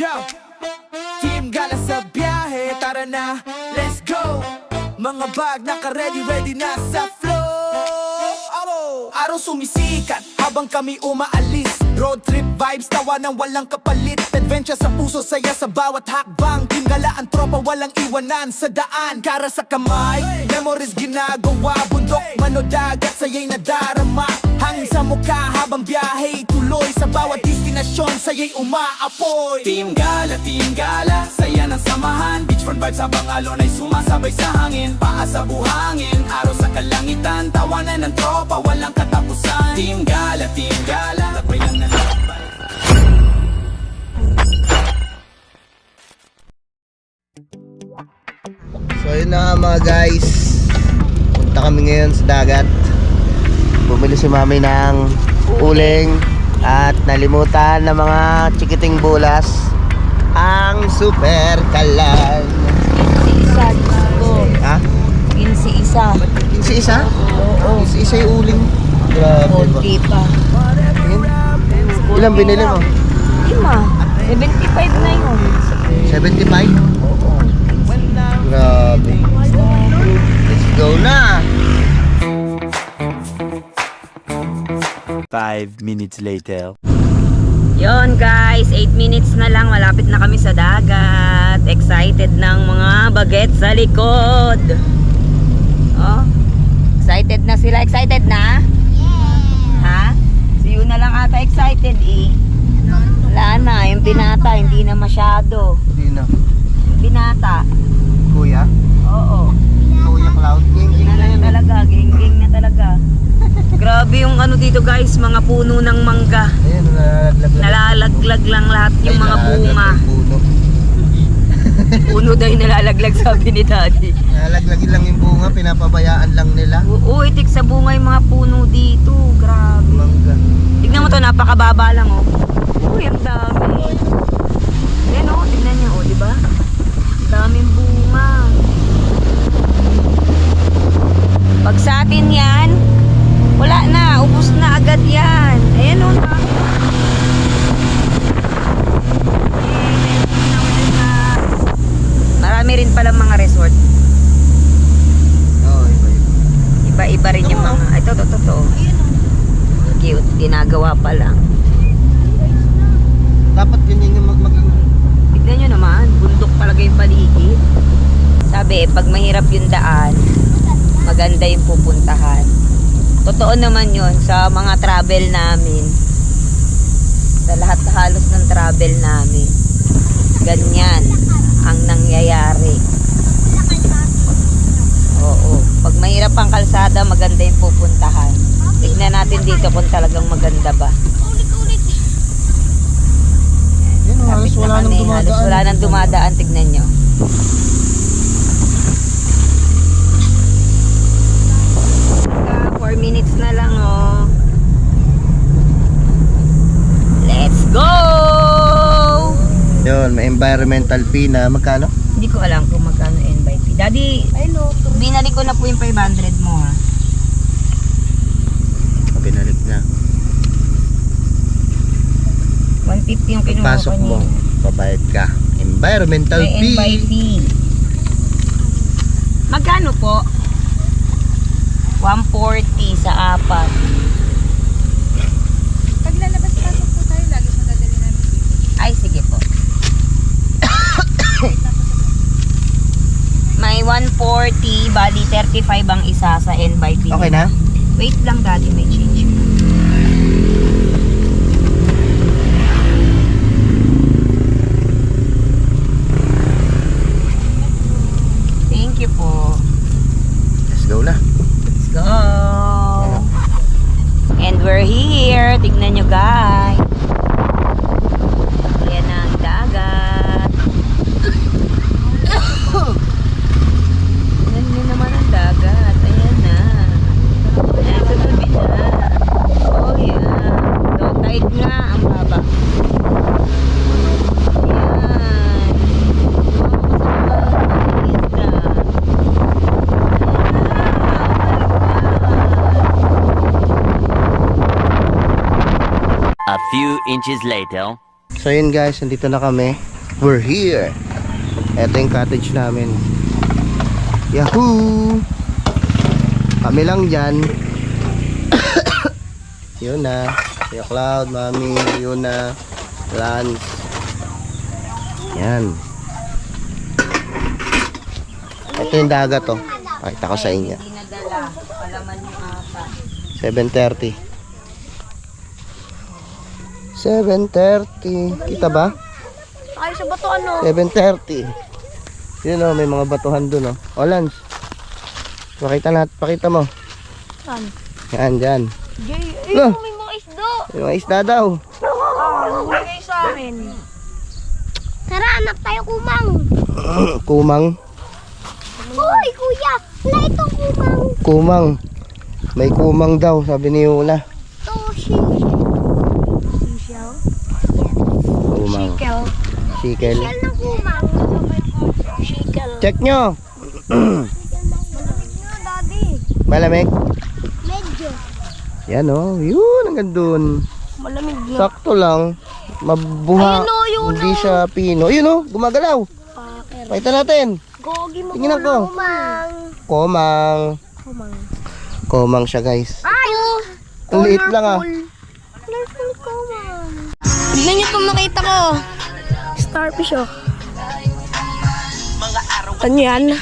Yo, Team Gala sa biyahe, tara na, let's go. Mga bag naka-ready, ready na sa flow. Araw sumisikat habang kami umaalis. Road trip vibes, tawa ng walang kapalit. Adventure sa puso, saya sa bawat hakbang. Team Gala ang tropa, walang iwanan sa daan. Kara sa kamay, memories ginagawa. Bundok, manodagat, saya'y nadarama. Hangin sa mukha habang biyahe tuloy. Sa bawat destinasyon, saya'y umaapoy. Team Gala, saya ng samahan. Beachfront vibes habang alon ay sumasabay sa hangin. Paa sa buhangin, araw sa kalangitan. Tawanan ng tropa, walang katapusan. Team Gala, lakbay lang na lakbay. So yun na nga mga guys, punta kami ngayon sa dagat. Bumili si mami ng uling at nalimutan ng mga chikiting bulas, ang super kalan. Isa gusto. Ha? 15 isa. 15 isa? Oo. 15 isa yung uling. Grabe ba? Konti pa. Ilan binili mo? 5. 75 na yun. 75? Grabe. Let's go na! 5 minutes later. Yon guys, 8 minutes na lang. Malapit na kami sa dagat. Excited ng mga bagets sa likod. Oh, excited na sila. Excited na? Ha? Si Yun na lang ata excited eh. Wala na, yung binata hindi na masyado. Hindi na. Yung binata. Kuya? Oo. Kuya Cloud King. Na talaga, geng-geng na talaga. Grabe yung ano dito guys, mga puno ng mangga. Ayan, Nalalaglag lang lahat yung mga bunga. Puno. Puno daw yung nalalaglag, sabi ni daddy. Nalalaglag lang yung bunga, pinapabayaan lang nila. Oo, itik sa bunga yung mga puno dito. Grabe. Mangga. Tignan mo to, napakababa lang oh. Uy, ang dami. Ayan oh, tignan nyo oh, diba? Ang daming bunga. Pag sa atin yan, wala na, ubos na agad yan. Ayan oh, marami rin palang mga resort. Oo, iba-iba. Iba-iba rin yung mga, ito, to. Cute, ginagawa pa lang. Dapat ganyan yung maging... Tignan nyo naman, bundok talaga yung paligid. Sabi, pag mahirap yung daan, maganda yung pupuntahan. Totoo naman yun sa mga travel namin. Sa lahat halos ng travel namin. Ganyan ang nangyayari. Oo. Pag mahirap ang kalsada, maganda yung pupuntahan. Tignan natin dito kung talagang maganda ba. Yun, halos Lapit na wala nang kami, dumadaan. halos wala nang dumadaan. Tignan nyo. Ah, 4 minutes na lang oh. Let's go! Yun, may environmental fee na magkano? Hindi ko alam kung magkano NYP. Daddy, binalik ko na po yung 500 mo ha. Pinalik na. 150 yung kinuha ko Pasok mo, babayad ka. Environmental may fee. NYP. Magkano po? 140 sa 4. Pag lalabas-pasok po tayo, lagi madadali namin dito. Ay, sige po. May 140, bali 35 ang isa sa NYP. Okay na? Wait lang daddy, may change. Thank you po. Let's go na. Let's go. And we're here. Tignan nyo guys. Ayan na ang dagat. Tignan nyo naman ang dagat. Ayan na. Ayan sa tabi na. Oh yeah. Low tide nga. Ang baba. Ayan. A few inches later. So yun guys, nandito na kami. We're here. Ito yung cottage namin. Yahoo! Kami lang dyan. Yun na. Kuya Cloud, Mami, yun na. Lance. Yan. Ito yung dagat to. Pakita ko sa inyo. Hindi nadala. Palaman yung ata. 7:30. 7:30. Kita ba? Ay, sa bato ano? 7:30. Yun o, may mga batuhan dun o. O, Lance. Pakita mo. Saan? Yan, dyan. Jay, No. may mga isda. May mga isda daw. Huli kayo sa amin. Tara, anak tayo kumang. Kumang. Hoy, kuya. Wala itong kumang. Kumang. May kumang daw, sabi ni Yula. Ito, Shell. Kumang. Sikel. Shell ng kumang. Shikel. Check nyo. Malamig na, daddy. Malamig. Medyo. Yan o. Yun, hanggang dun. Malamig na. Sakto lang. Mabuha. Ayun o, yun Hindi siya pino. Yun o, gumagalaw. Pakir. Pakita natin. Gogi mo Tingnan ko. kumang. Kumang. Kumang. Kumang siya, guys. Ay! Ang liit lang ah. Colorful kumang. Tignan niyo itong nakita ko. Starfish oh. Ano yan?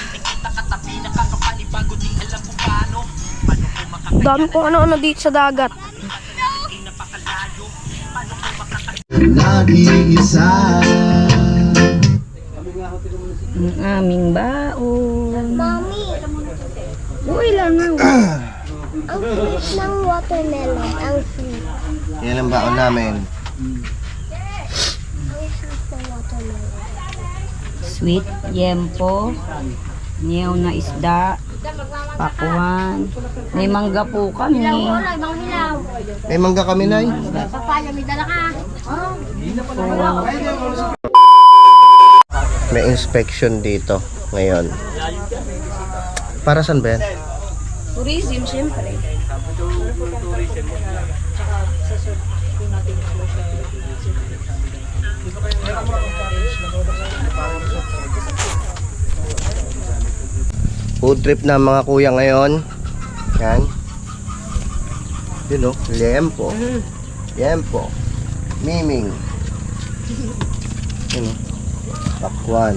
Dami kong ano-ano dito sa dagat. Ang aming baon. Mami, Uy lang nga. ang sweet ng watermelon. Ang sweet. Yan ang baon namin. Ang sweet ng watermelon. Sweet, yempo, niyaw na isda, pakuan. May mangga po kami. Ibang hilaw. May mangga kami, Nay. Papaya, may dala ka. May inspection dito ngayon. Para saan ba yan? Tourism, siyempre. Food trip na mga kuya ngayon. Yan. Yun o. Liempo. Liempo. Miming. Yun o. Pakwan.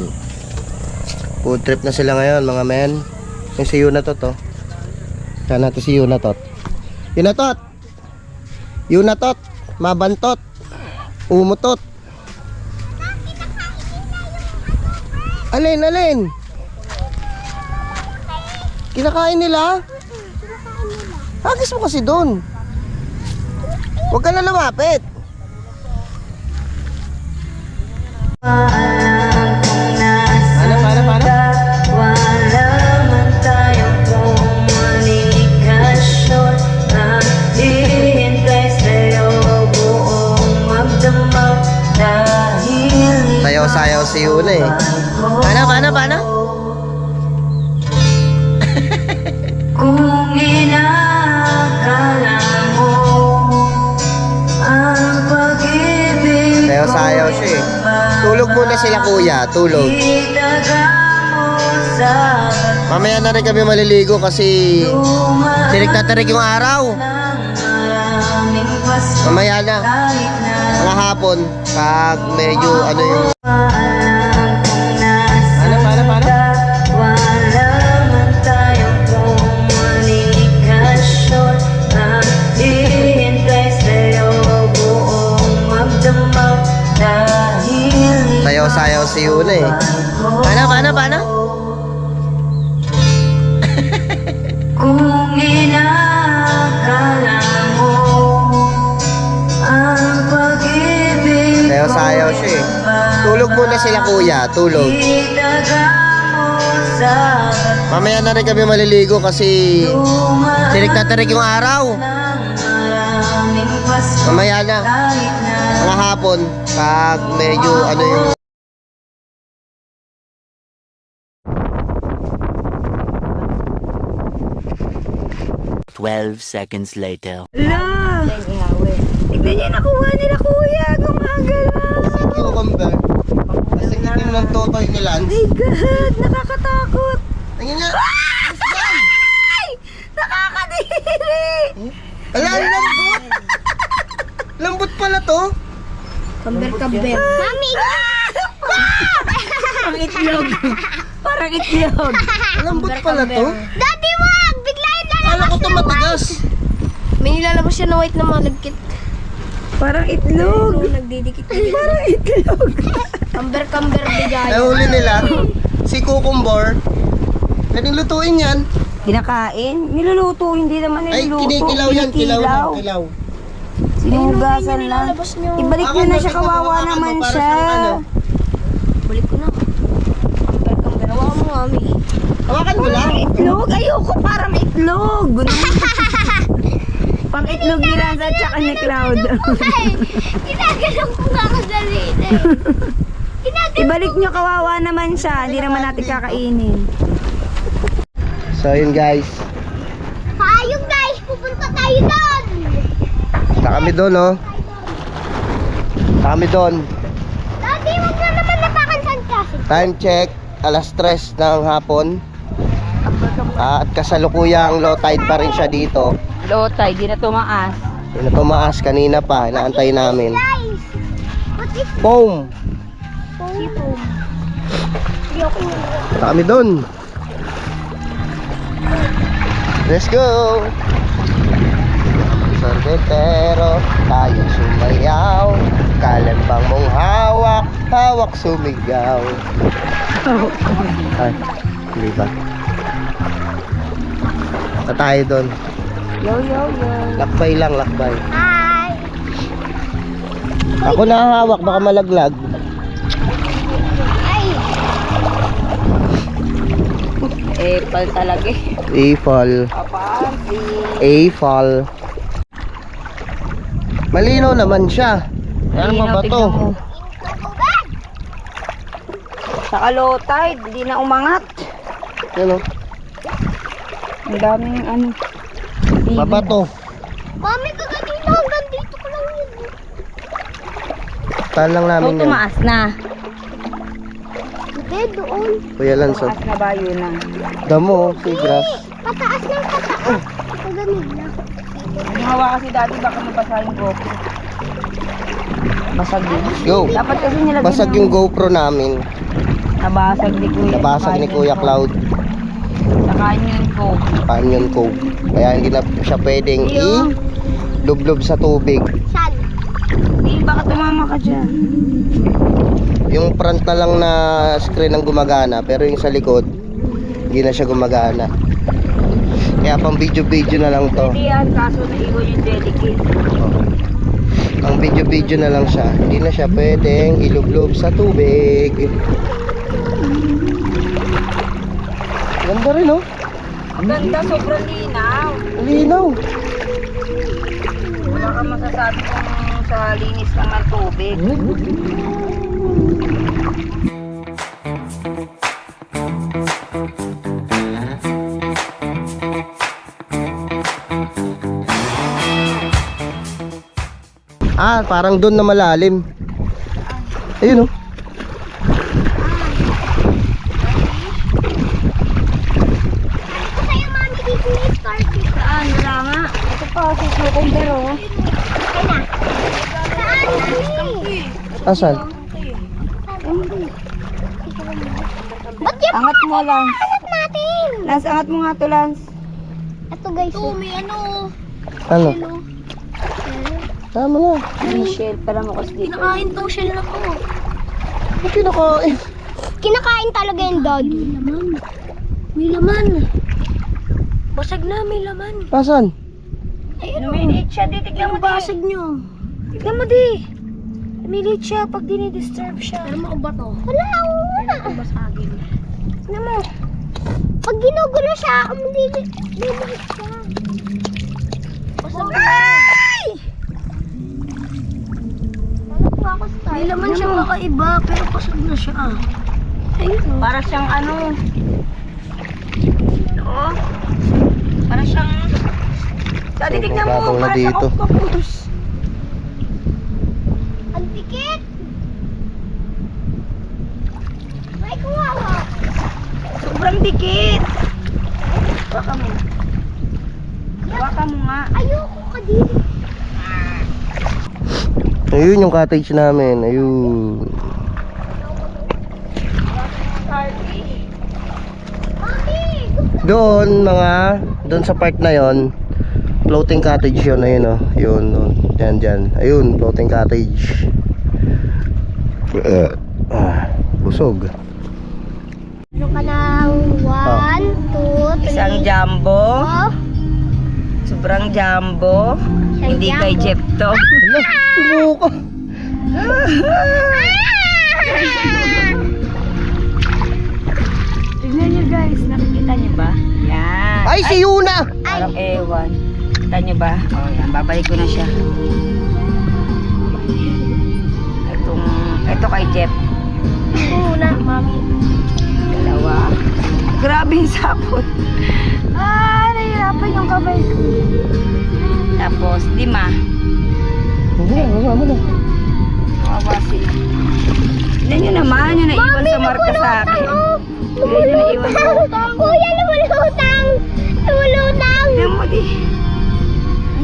Food trip na sila ngayon mga men. Yung si Yunatot o. Saan natin si Yunatot? Yunatot! Yunatot! Mabantot! Umutot! Alin, alin? Kinakain nila? Hagis mo kasi doon. Huwag ka na lumapit. Paano? Wala man tayo komunikasyon. Naghihintay sa'yo buong magdamag dahil Sayaw-sayaw si Yuna eh. Paano? kung inakala mo ang pag-ibig Sayaw-sayaw siya eh. Tulog muna sila kuya, tulog. itaga mo sa Mamaya na rin kami maliligo kasi tirik-tatarik yung araw. maraming pasko Mamaya na, kahit na mga hapon, pag medyo ano yung... alam kung nasa Paano? wala man tayong komunikasyon. Naghihintay sa'yo buong magdamag dahil Sayaw-sayaw si Yuna eh. Paano? kung inakala mo ang pag-ibig Sayaw-sayaw siya eh. Tulog muna sila kuya, tulog. itaga mo sa Mamaya na rin kami maliligo kasi tirik-tatarik yung araw. maraming pasko Mamaya na, kahit na mga hapon, pag medyo ano yung... 12 seconds later. Ala! Tignan niya nakuha nila kuya, gumagalaw. Cucumber. Kasi toy ni Lance. My God, nakakatakot. Tingnan nga. Ay! Nakakadiri! Ala, ang lambot. Lambot pala to. Kamber. Mami! Parang itlog. Parang itlog. Lambot pala to. Daddy, wag! Biglayin Kala lalabas ko to na matigas. May nilalabas siya na white na malagkit. Parang itlog. Nagdidikit. Parang itlog. Kamber bigay. Nahuli nila. Si Cucumber. Pwedeng lutuin yan. Kinakain? Niluluto, hindi naman Ay, niluluto. kinikilaw yan. Kilaw lang. Kilaw. Sinugasan lang. nilalabas niyo. Ibalik nyo na siya, kawawa naman Para siya. siyang ano. Balik ko na. Kamber. Hawa mo, mami. Hawakan mo lang. Itlog? Ayoko, parang itlog. Pang itlog ni Lanza at saka ni Cloud. Ginagalang ko nga ako dali. Ibalik nyo, kawawa naman siya. Hindi naman natin kakainin. So yun guys. Payong guys, pupunta tayo doon. Punta kami doon oh. Punta kami doon. Daddy, wag na naman napakansan kasi. Time check. Alas 3 ng hapon. At kasalukuyang low tide pa rin siya dito. Low tide, di na tumaas. Hindi na tumaas kanina pa. Inaantay namin. Guys, what is Boom! foam? Hindi ako yun. Punta kami doon. Let's go! Sorbetero, tayo sumayaw. Kalembang mong hawak, hawak sumigaw. Ay, hindi ba? Punta tayo doon. Yo. Lakbay lang, lakbay. Hi. Ako nakahawak, baka malaglag. Ay, Pal talaga eh. A-fall. Papansi. A-fall. Malinaw naman siya. Ano ba to? Saka low tide, hindi na umangat. Ano? Ang daming ano. Mabato. mami, kaganina hanggang dito ko lang yun. Tahan lang So, namin yan. tumaas na. Hindi, doon. Kuya Lanso. Tumaas na ba yun na? Damo, seagrass. Pataas ng pataas. Kaganina. Hawa kasi dati baka mabasa yung GoPro. Basag din. Go. Dapat kasi nilagyan Basag yung GoPro namin. Nabasag ni Kuya. Nabasag ni Kuya Cloud. Sakain yung Coke. Canyon Cove. Kaya hindi na siya pwedeng i-lublob sa tubig. Saan? Hindi, baka tumama ka dyan. Yung front na lang na screen ang gumagana, pero yung sa likod, hindi na siya gumagana. Kaya pang video-video na lang to. Hindi yan, kaso naiwan yung delicate. Ang video-video na lang siya. Hindi na siya pwedeng ilublob sa tubig. Ganda rin oh. Ganda, sobrang linaw. Linaw. Wala kang masasabi kung sa linis lang ng tubig. Ah, parang doon na malalim. Ayun oh. Ito sa'yo, mami, dito na yung starfish. Saan? Wala nga. Ito pa, si Cucumber oh. Saan? Mami? Asan? Ba't yan? Angat mo, Lance. Angat natin. Lance, angat mo nga to, Lance. Ito guys. Ito, may ano. Ano? Tama na. Michelle, pala mo kasi dito. Kinakain tong shell na to. Ba't kinakain? Kinakain talaga yung dog. May laman. Basag na, may laman. Asan? Ayun, lumiliit siya. Di, tignan mo Basag nyo. Tignan mo di. Lumiliit siya pag dinidisturb siya. Pero ba to? Wala, wala. Basagin. Tignan mo. Pag ginugulo siya, umilit siya. Basag na. Ay! May laman siya kakaiba, pero basag na siya. Ayun. Para siyang ano. Oo. Para siyang... Dati tignan Babaw mo. na Para siyang dito. octopus. Ang dikit. Ay, sobrang dikit. Baka mo. Baka mo nga. Ayoko ka din. Ayun yung cottage namin. Ayun. Doon sa part na yon, floating cottage yun. Ayun oh. Yun. Dyan. Ayun, floating cottage. Busog. Ano ka ng 1, 2, 3. Isang jumbo. Oh. Sobrang jumbo. Isang Hindi kay jumbo. Jeff to. Hala, sumuko. Tignan nyo guys, nakikita nyo ba? Yan. Ay, si Yuna! Parang ewan. Kita nyo ba? O yan, babalik ko na siya. Ito kay Jeff. Una, mami. Dalawa. Grabe yung sapot. Nahihirapan yung kamay ko. Tapos, 5. Hindi na, wala mo na. Kawawa sila. Tignan nyo naman, yung naiwan sa marka sa akin. Tignan nyo naiwan sa Kuya, lumulutang! Lumulutang! Tignan mo di.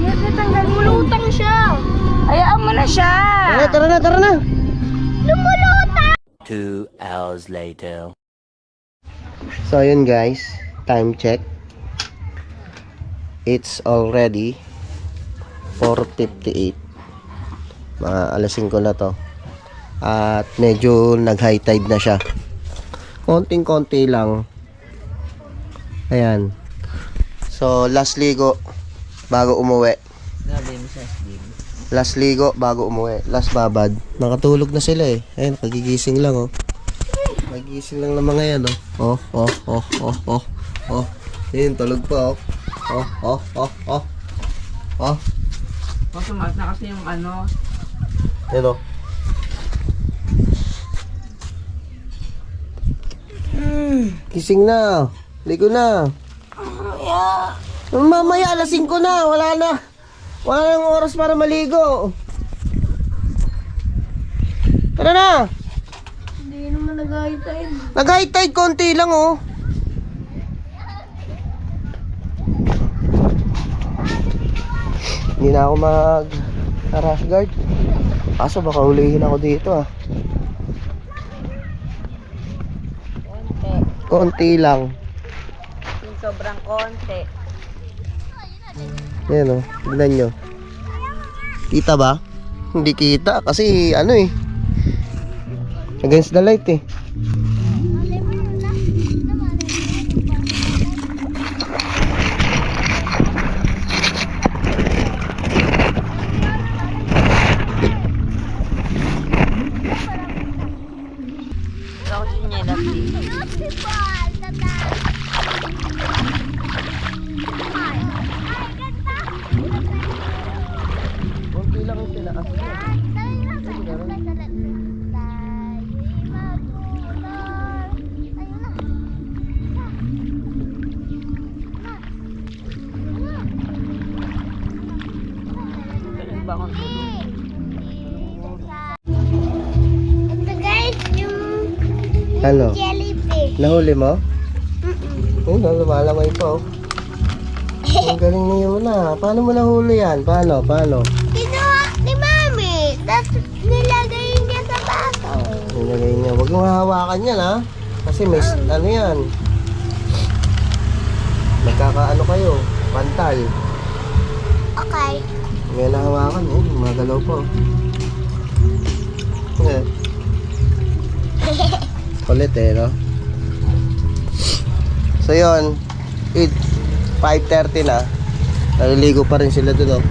Ayan, natanggal mo. Lumulutang siya! Hayaan mo na siya. Tara na. Lumulutang! 2 hours later. So ayun guys, time check. It's already 4:58. Mga alas 5 na to. At medyo nag-high tide na siya. Konting-konti lang. Ayan. So last ligo bago umuwi. Last ligo bago umuwi. Last babad. Nakatulog na sila eh. Ayun, kagigising lang oh. Nagising lang ng mga yan, oh. Oh. Ayun, tulog pa, oh. Oh. Sumat na kasi yung ano. Ayun, oh. Gising na. Ligo na. Mamaya, alas 5 na. Wala nang oras para maligo. Tara na. Hindi naman nag-high-tide. Nag-high tide konti lang oh. Hindi na ako mag-rush guard. Kaso baka hulihin ako dito ah. Konti lang. Yung sobrang konti. Ayan oh, tignan nyo. Kita ba? Hindi kita kasi ano eh, against the light eh. Ikaw sinyelas dito. Konti lang yung tinaas. Ganun ba akong tulog? Ito guys, yung Ano? jellyfish. Nahuli mo? Oo, lumalamay pa oh. Ang galing na yun na. Paano mo nahuli yan? Paano? Kinuha ni Mami. Tapos nilagay niya sa baso. Nilagay niya. Huwag mong hahawakan yan ha. Kasi may ano yan. Magkakaano kayo. Pantal. Okay. May nahawakan eh. Magalaw po. Okay. Kulit eh no. So yun. 5:30 na. Naliligo pa rin sila dun oh.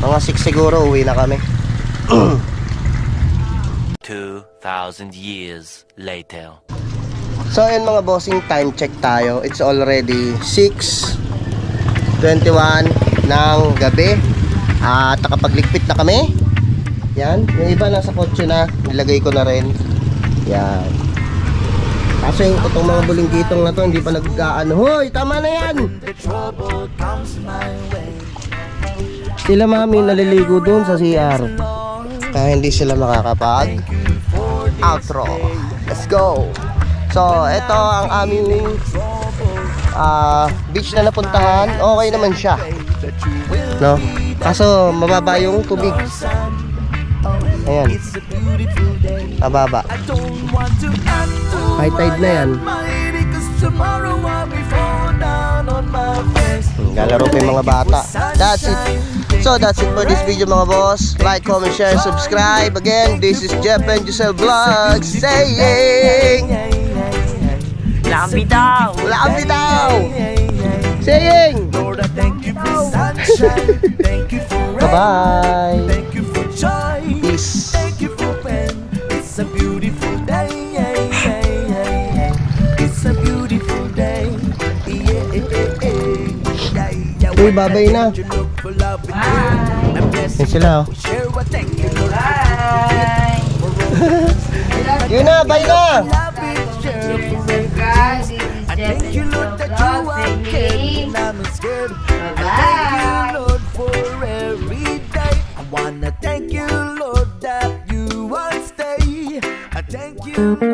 Mga 6 siguro uwi na kami. 2,000 years later. So ayun mga bossing, time check tayo. It's already 6:21 ng gabi. At nakapagligpit na kami. Yan, yung iba nasa kotse na, nilagay ko na rin. Yan. Kaso yung itong mga bulinggitong na to, hindi pa nag-aano. Hoy, tama na yan! Sila mami naliligo dun sa CR. Kaya hindi sila makakapag outro. Let's go. So, ito ang aming beach na napuntahan. Okay naman siya. No? Kaso, mababa yung tubig. Ayan. Mababa. High tide na yan. Lalaro pa yung mga bata. That's it. So that's it for this video mga boss. Like, comment, share, subscribe. Again, this is Jeff and Giselle Vlogs saying Wala kang bitaw. wala kang bitaw. Saying Lord, I thank you for sunshine. Thank you for rain. bye-bye. Thank you for joy. Peace. Thank you for pain. It's a beautiful day. It's a beautiful day. Uy, babay na. Yan sila oh. Bye! Yun na, bye na. Guys, this is Jeff and Giselle Vlogs saying bye-bye! Lord, for every day. I wanna thank you, Lord, that you will stay. I thank you.